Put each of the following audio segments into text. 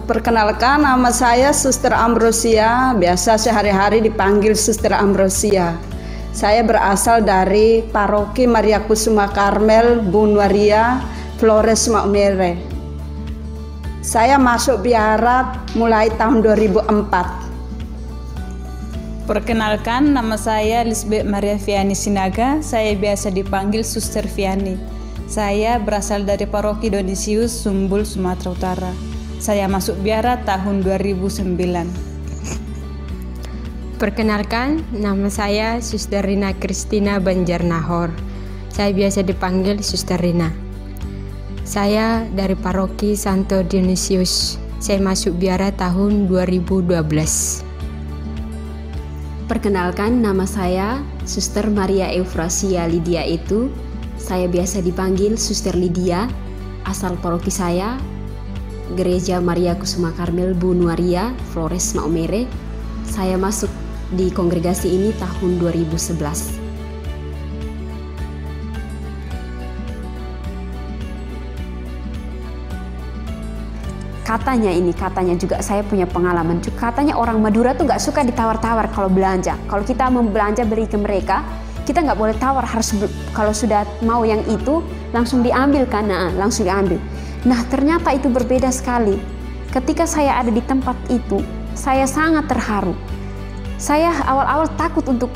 Perkenalkan, nama saya Suster Ambrosia, biasa sehari-hari dipanggil Suster Ambrosia. Saya berasal dari Paroki Maria Kusuma Karmel, Bunwaria, Flores, Maumere. Saya masuk biara mulai tahun 2004. Perkenalkan, nama saya Lisbeth Maria Viani Sinaga, saya biasa dipanggil Suster Viani. Saya berasal dari Paroki Donisius, Sumbul, Sumatera Utara. Saya masuk biara tahun 2009. Perkenalkan, nama saya Suster Rina Kristina Banjarnahor. Saya biasa dipanggil Suster Rina. Saya dari Paroki Santo Dionysius. Saya masuk biara tahun 2012. Perkenalkan, nama saya Suster Maria Eufrasia Lydia itu. Saya biasa dipanggil Suster Lydia. Asal paroki saya Gereja Maria Kusuma Karmel, Bunwaria, Flores, Maumere. Saya masuk di kongregasi ini tahun 2011. Katanya juga saya punya pengalaman. Katanya orang Madura tuh nggak suka ditawar-tawar kalau belanja. Kalau kita mau belanja beli ke mereka, kita nggak boleh tawar, harus kalau sudah mau yang itu langsung diambil kan, langsung diambil. Nah, ternyata itu berbeda sekali. Ketika saya ada di tempat itu, saya sangat terharu. Saya awal-awal takut untuk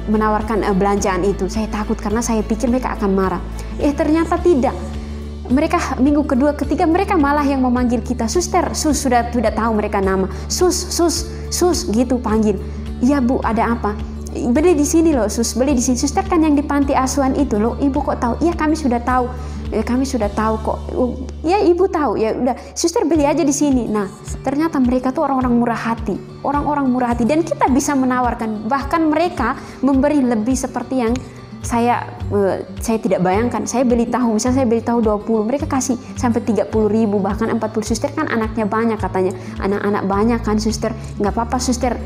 menawarkan belanjaan itu. Saya takut karena saya pikir mereka akan marah. Ternyata tidak. Mereka minggu kedua, ketiga mereka malah yang memanggil kita, Suster, Sus, sudah tahu mereka nama. Sus gitu panggil. Ya Bu, ada apa? Beli di sini loh, Sus, beli di sini. Suster kan yang di panti asuhan itu loh. Ibu kok tahu? Iya, kami sudah tahu. Kami sudah tahu kok. Ya, Ibu tahu. Ya udah, Suster beli aja di sini. Nah, ternyata mereka tuh orang-orang murah hati. Orang-orang murah hati, dan kita bisa menawarkan. Bahkan mereka memberi lebih seperti yang saya tidak bayangkan. Saya beli tahu, misalnya saya beli tahu 20, mereka kasih sampai 30.000, bahkan 40. Suster kan anaknya banyak katanya, anak-anak banyak kan, Suster, nggak apa-apa Suster,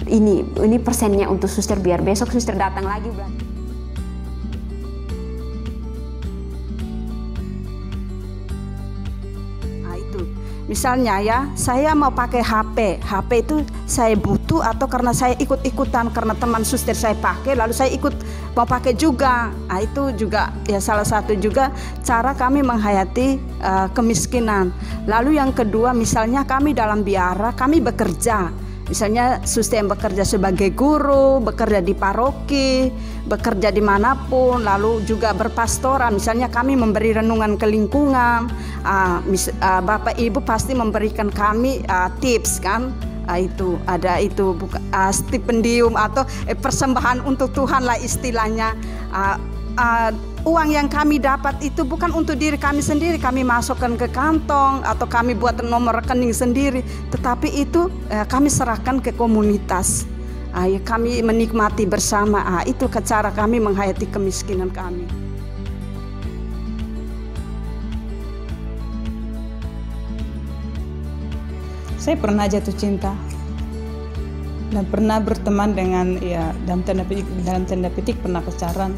ini persennya untuk Suster, biar besok Suster datang lagi belanja. Misalnya ya, saya mau pakai HP itu saya butuh atau karena saya ikut-ikutan, karena teman Suster saya pakai, lalu saya ikut mau pakai juga. Nah, itu juga ya salah satu juga cara kami menghayati kemiskinan. Lalu yang kedua, misalnya kami dalam biara, kami bekerja. Misalnya Suster yang bekerja sebagai guru, bekerja di paroki, bekerja dimanapun, lalu juga berpastoran. Misalnya kami memberi renungan ke lingkungan, Bapak Ibu pasti memberikan kami tips kan, itu ada itu stipendium atau persembahan untuk Tuhan lah istilahnya. Uang yang kami dapat itu bukan untuk diri kami sendiri, kami masukkan ke kantong atau kami buat nomor rekening sendiri, tetapi itu kami serahkan ke komunitas. Kami menikmati bersama. Itu cara kami menghayati kemiskinan kami. Saya pernah jatuh cinta dan pernah berteman dengan, ya, dalam tanda petik pernah pacaran.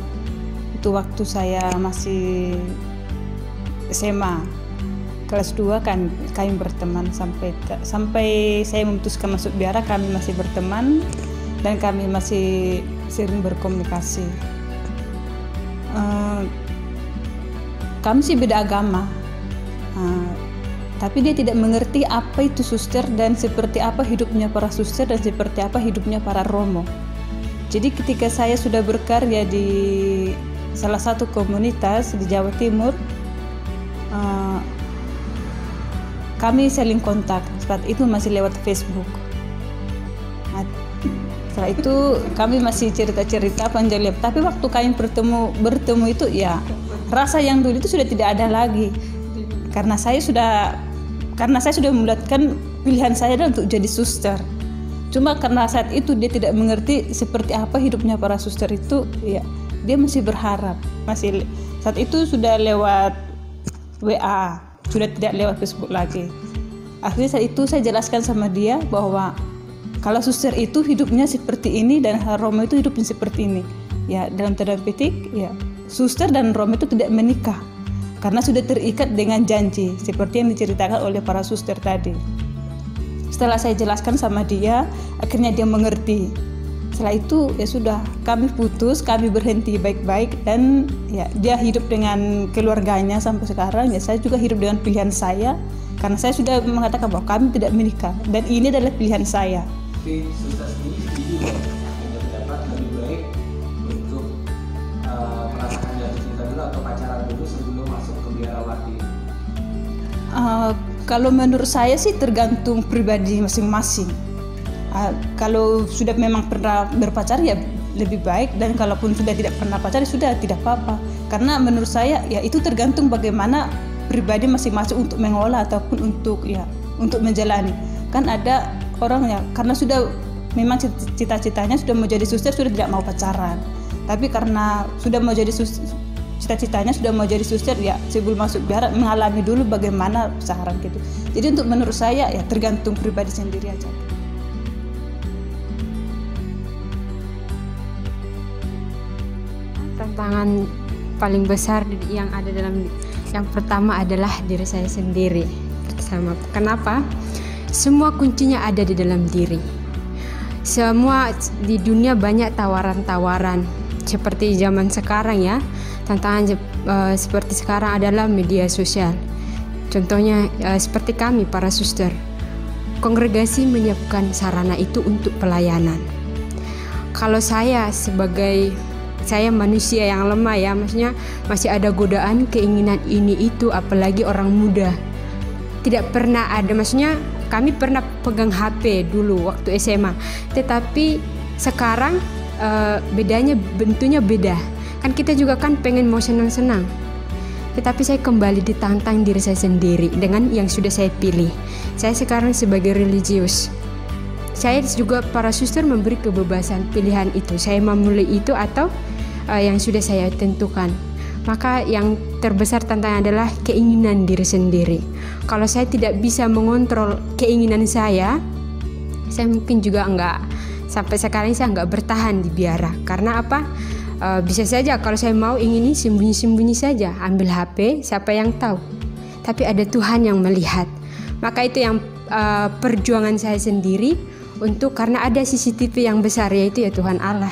Itu waktu saya masih SMA kelas 2 kan, kami berteman sampai saya memutuskan masuk biara. Kami masih berteman dan kami masih sering berkomunikasi. Kami sih beda agama, tapi dia tidak mengerti apa itu suster dan seperti apa hidupnya para suster dan seperti apa hidupnya para romo. Jadi ketika saya sudah berkarya di salah satu komunitas di Jawa Timur, kami saling kontak. Saat itu masih lewat Facebook. Setelah itu kami masih cerita-cerita panjang lebar. Tapi waktu kami bertemu itu, ya rasa yang dulu itu sudah tidak ada lagi. Karena saya sudah membulatkan pilihan saya adalah untuk jadi suster. Cuma karena saat itu dia tidak mengerti seperti apa hidupnya para suster itu, ya dia masih berharap. Saat itu sudah lewat WA, sudah tidak lewat Facebook lagi. Akhirnya saat itu saya jelaskan sama dia bahwa kalau suster itu hidupnya seperti ini dan romo itu hidupnya seperti ini. Ya, dalam tanda petik, ya suster dan romo itu tidak menikah. karena sudah terikat dengan janji seperti yang diceritakan oleh para suster tadi. Setelah saya jelaskan sama dia, akhirnya dia mengerti. Setelah itu ya sudah, kami putus, kami berhenti baik-baik, dan ya dia hidup dengan keluarganya sampai sekarang. Ya saya juga hidup dengan pilihan saya, karena saya sudah mengatakan bahwa kami tidak menikah dan ini adalah pilihan saya. Tapi suster sendiri setuju ada pendapat lebih baik untuk merasakan jatuh cinta dulu atau pacaran dulu sebelum masuk ke biarawati? Kalau menurut saya sih tergantung pribadi masing-masing. Kalau sudah memang pernah berpacar ya lebih baik, dan kalaupun sudah tidak pernah pacar ya sudah tidak apa-apa. Karena menurut saya ya itu tergantung bagaimana pribadi masing-masing untuk mengolah ataupun untuk menjalani. Kan ada orang ya karena sudah memang cita-citanya sudah mau jadi suster, sudah tidak mau pacaran. Tapi karena sudah mau jadi cita-citanya sudah mau jadi suster, ya sebelum masuk biara mengalami dulu bagaimana pacaran gitu. Jadi untuk menurut saya ya tergantung pribadi sendiri aja. Tantangan paling besar yang ada yang pertama adalah diri saya sendiri. Kenapa? Semua kuncinya ada di dalam diri. Semua di dunia banyak tawaran-tawaran seperti zaman sekarang ya. Tantangan seperti sekarang adalah media sosial. Contohnya seperti kami para suster, kongregasi menyiapkan sarana itu untuk pelayanan. Kalau saya manusia yang lemah ya, maksudnya masih ada godaan keinginan ini itu, apalagi orang muda. Tidak pernah ada, maksudnya kami pernah pegang HP dulu waktu SMA, tetapi sekarang bedanya bentuknya beda. Kan kita juga kan pengen mau senang-senang, tetapi saya kembali ditantang diri saya sendiri dengan yang sudah saya pilih. Saya sekarang sebagai religius, saya juga para suster memberi kebebasan pilihan itu. Saya memilih itu atau yang sudah saya tentukan. Maka yang terbesar tantangan adalah keinginan diri sendiri. Kalau saya tidak bisa mengontrol keinginan saya mungkin juga sampai sekarang saya enggak bertahan di biara. Karena apa? Bisa saja kalau saya mau ingin sembunyi-sembunyi saja, ambil HP, siapa yang tahu. Tapi ada Tuhan yang melihat. Maka itu yang perjuangan saya sendiri karena ada CCTV yang besar, yaitu ya Tuhan Allah.